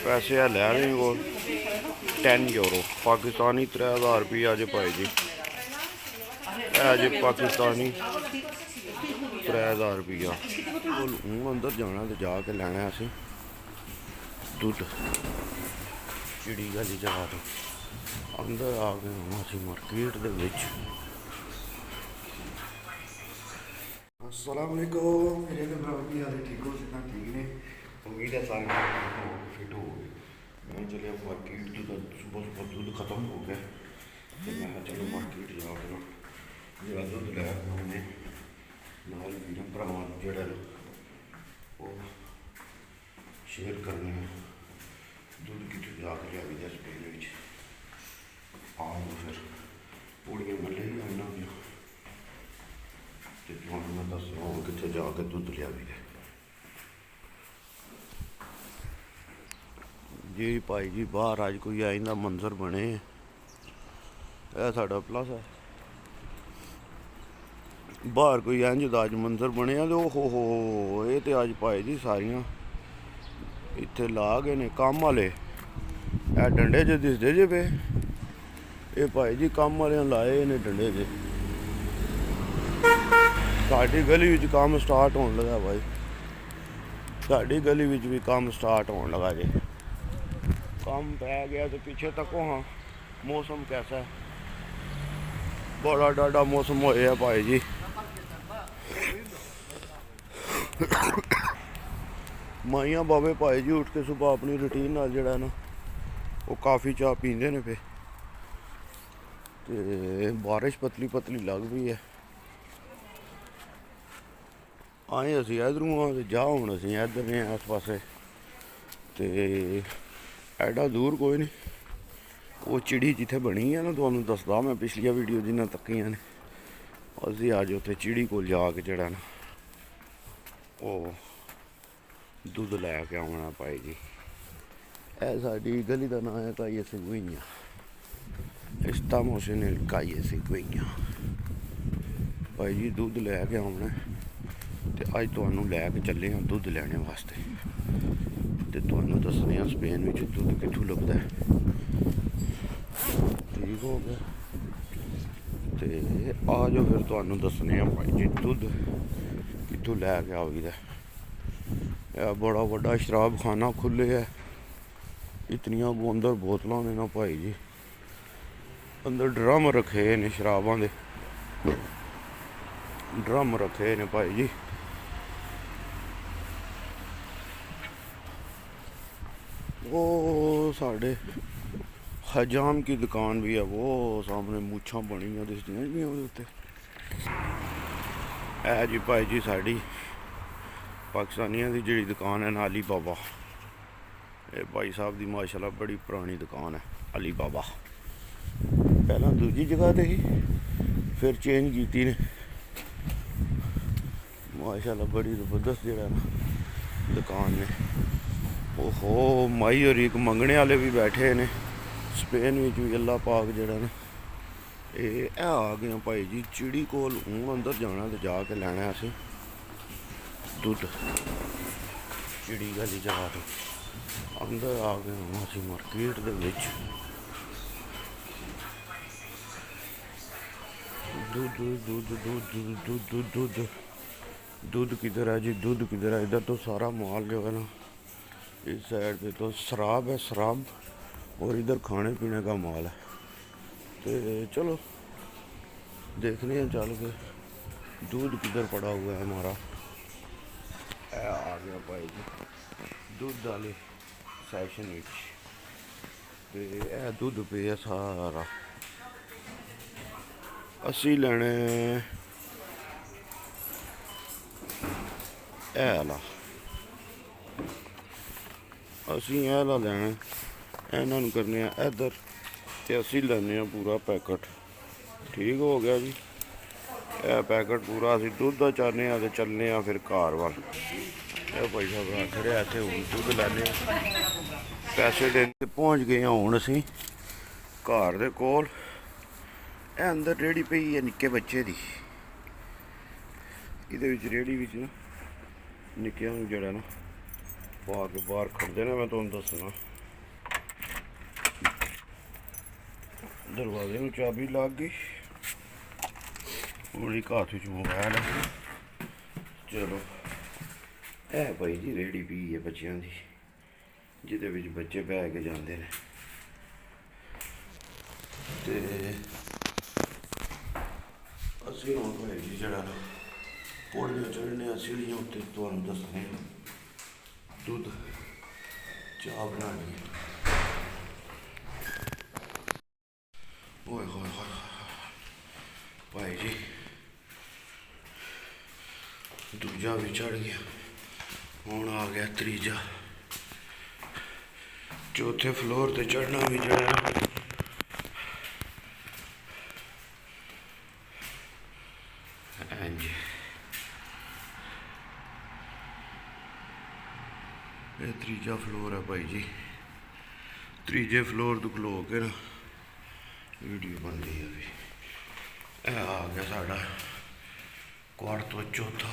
पैसे है लै रहे को 10 यूरो पाकिस्तानी 3000 रुपया अज भाई जी अज पाकिस्तानी 3000 रुपया हूँ अंदर जाना तो जाके लैना असें दुद्ध चिड़ी वाली जगह तो अंदर आ गए हूँ असी मार्केट दे विच। अस्सलाम वालेकुम मेरे भरा की हाल है ठीक हो सकता ठीक ने उम्मीद है सारे फिट हो गए। मैं चलिए मार्केट तो सुबह सुबह दूध खत्म हो गया तो मैं चलो मार्केट जाकर जो दुद्ध लैके आने नाल वीर भरावां जेह्ड़ा वो शेयर करने दुद्ध कितने जाकर लिया स्पेन आओ फिर पूड़ियां मैं ले आना गया तो मैं दस रहा हूँ कितने जाके दुद्ध लिया भी है जी भाई जी। बाहर अज कोई आइंदा मंजर बने यह साढ़ा प्लस है बाहर कोई इंज दा अज मंजर बने तो हो ये तो अज भाई जी सारियां इत्थे ला गए ने कम वाले ए डंडे च दिसदे जे पे ये भाई जी कम वाले लाए ने डंडे च साडी गली विच काम स्टार्ट होने लगा भाई साडी गली विच भी काम स्टार्ट होने लगा जी काम पै गया तो पीछे तको हाँ मौसम कैसा है बड़ा डाडा मौसम होया भाई जी माइयां बाबे भाई जी उठ के सुबह अपनी रूटीन नाल जेड़ा ना वो काफ़ी चाह पींदे ने पे ते बारिश पतली पतली लग भी है आए असी इधरों हाँ तो जा हूँ असी इधर ने आस पासे ते एडा दूर कोई नहीं वो चिड़ी जिथे बनी है ना तुहानूं दसदा मैं पिछलियां वीडियो जिन्हां तक्कियां ने असी अज उत्थे चिड़ी कोल जाके जेड़ा ना वो दुद्ध लैके आना भाई जी। ए साडी गली का नाम है काइये सिगुइयां estamos en el calle Cigüeña भाई जी दुद्ध लैके आना ते अज तुहानूं लैके चले हाँ दुद्ध लैने वास्ते ते तुहानूं दस्सने आं स्पेन विच दुद्ध कित्थों लभदा है ठीक हो गया ते आ जाओ फिर तुहानूं दस्सने आं भाई जी दुद्ध कित्थों लैके आईदा बड़ा वड्डा शराब खाना खुले है इतनियां अंदर बोतलां ने ना भाई जी अंदर ड्रम रखे ने शराबां दे ड्रम रखे ने भाई जी वो साढ़े हजाम की दुकान भी है वो सामने मूछां बनियां दिसदियां जी ओहदे उत्ते है जी भाई जी साड़ी पाकिस्तानियों की जी दुकान है ना अली बाबा ये भाई साहब की माशाल्लाह बड़ी पुरानी दुकान है अली बाबा पहला दूजी जगह ते ही फिर चेंज की ने माशाल्लाह बड़ी जबरदस्त जगह ना दुकान ने ओहो माई और एक मंगने वाले भी बैठे ने स्पेन में भी अल्लाह पाक जड़ा ना ये आ गए भाई जी चिड़ी कोल हूँ अंदर जाना तो जाके लैना असें दुद्ध चिड़ी वाली जगह तो अंदर आ गए हूँ असी मार्केट दे विच दुद्ध दुद्ध दुद्ध दुद्ध दुद्ध दुद्ध किधर है जी दुद्ध किधर है इधर तो सारा माल जो है ना इस साइड पे तो शराब है शराब और इधर खाने पीने का माल है तो चलो देखने हैं चल के दूध किधर पड़ा हुआ है हमारा आ गया भाई जी दूध वाले सैशन दुद्ध पे सारा असी लैने ऐला असी ऐला लैना इन्हों करने इधर तो असी लैने पूरा पैकेट ठीक हो गया जी यह पैकेट पूरा असी दुद्ध का चाहने तो चलने फिर घर वाल भाई साहब खड़े इतने हूँ दुद्ध लैने पैसे देने पहुँच गए हूँ असी घर दे कोल अंदर रेहड़ी पई है निक्के बच्चे दी ये रेहड़ी बिच ना निक्कियां जड़ा ना पा के बाहर खड़ते ने मैं तुहानू दसना दरवाजे में चाबी लग गई हूँ एक हाथ च मोबाइल है चलो है भाई जी रेहड़ी पी है बच्चों की जिदे विच बच्चे बह के जाते हैं ते असीं हुण भाई जी जरा पौड़ियां चढ़ने सीढ़ियां उत्ते तुहानू दसने दुद्ध चाह बनानी है ओए होए होए भाई जी दूजा भी चढ़ गया हुण आ गया तीजा चौथे फ्लोर ते चढ़ना भी जरा जी ये तीजा फ्लोर है भाई जी तीजे फ्लोर तो खलो के ना वीडियो बन रही है अभी आ गया साढ़ा क्वार्ट तो चौथा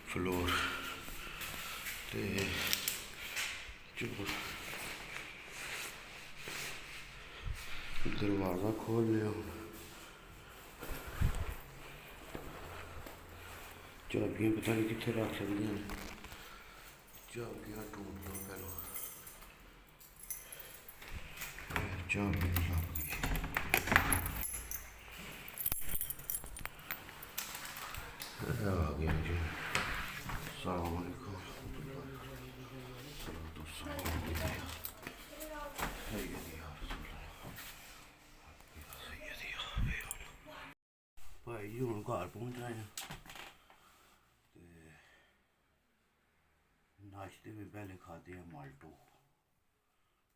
फ्लोर ते चलो दरवाज़ा खोल लिया चाबियां पता नहीं कितने रख सकती हैं चाबियां ढूंढ लो पहलो चाबी लग गई आ गया जी अस्सलाम वालेकुम भाई जी हूँ घर पहुँच आए हैं नाश्ते में पहले खाते हैं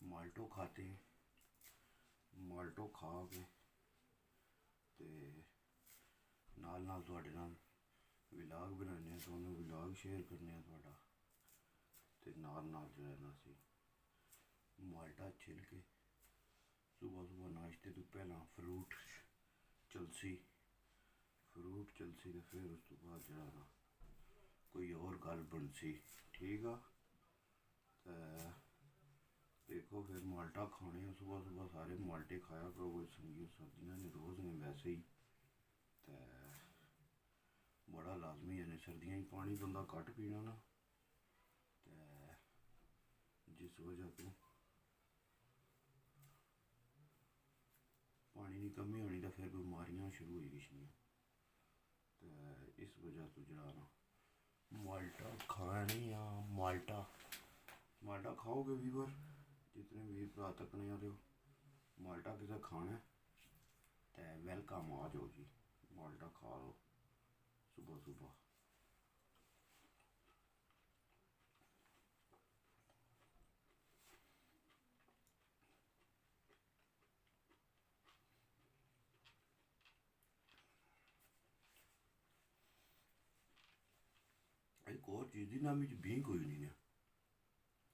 माल्टो खाते हैं माल्टो खा के ते नाल नाल तुहाडे नाल विलाग बनाने तुहानू विलाग शेयर करने तुहाडा ते नाल नाल जो है ना असी माल्टा छिल के सुबह सुबह नाश्ते तो पहला फ्रूट चलसी ते फिर उस तो बाद जो है ना कोई और गल बनसी ठीक आ देखो फिर माल्टा खाने सुबह सुबह सारे माल्टे खाया करो कोई समझियो सर्दियाँ ने रोज़ ने वैसे ही ते बड़ा लाजमी है सर्दियाँ पानी बंदा घट पीना ना ते जिस वजह तो पानी की कमी होनी तो फिर बीमारियां शुरू हो गई तो इस वजह तो जरा ना माल्टा खाने या माल्टा खाओगे वीवर जितने वीर भरा तकने वाले हो माल्टा किसे खाना तो वेलकम आ जाओ जी माल्टा खा लो सुबह सुबह एक और चीज़ की ना बीं कोई नहीं है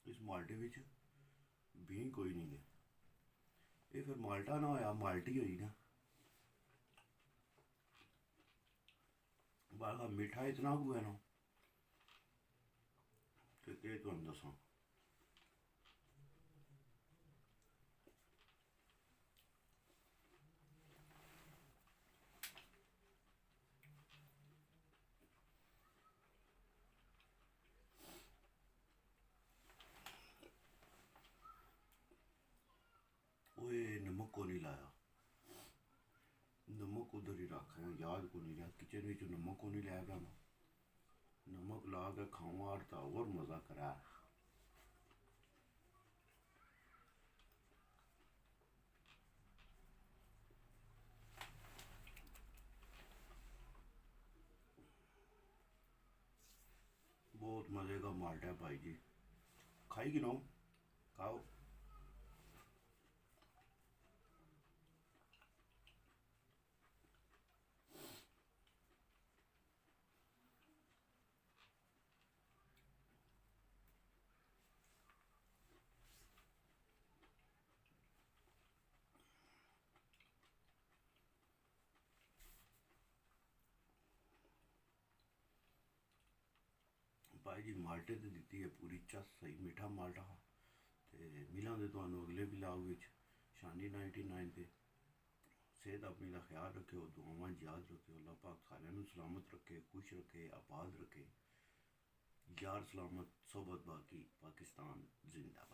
इस माल्टे में बीं कोई नहीं है ये फिर माल्टा ना होया माल्टी हुई ना बाला मीठा इतना हुआ ना कि तुहानू दसां नमक को नहीं लाया नमक उधर ही रखा है याद को नहीं रहा किचन में नमक को नहीं लाया ना नमक ला के खावा और मज़ा करा बहुत मज़े का माल्टा है भाई जी खाई कि नो खाओ भाई जी माल्टे तो दी है पूरी चस सही मीठा माल्टा। तो मिलांगे तो अगले ब्लॉग विच शानी 99 पे। सेहत अपनी का ख्याल रखियो, दुआवां याद रखियो। अल्लाह पाक सारे सलामत रखे, खुश रखे, आबाद रखे। यार सलामत सोबत बाकी, पाकिस्तान जिंदाबाद।